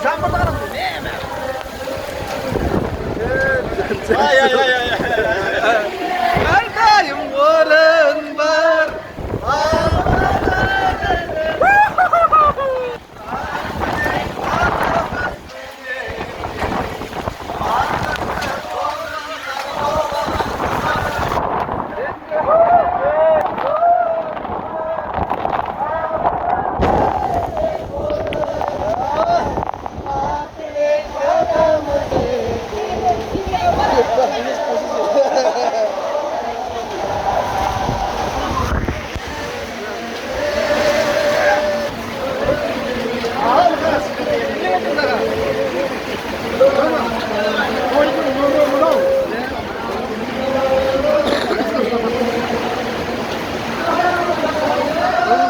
Жаңбырдағанım не мен? Әрдайым орын бар.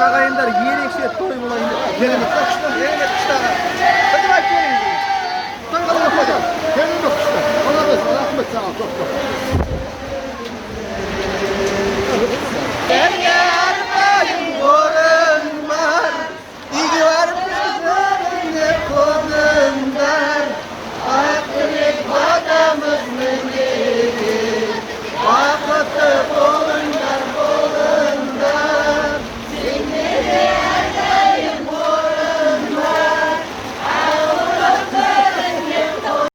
Ағайындар ерекше той болайын деп керемет қыштағы бітіп айтып беріңіз той қалай өтті? Керемет қышта. Рахмет саған, көп.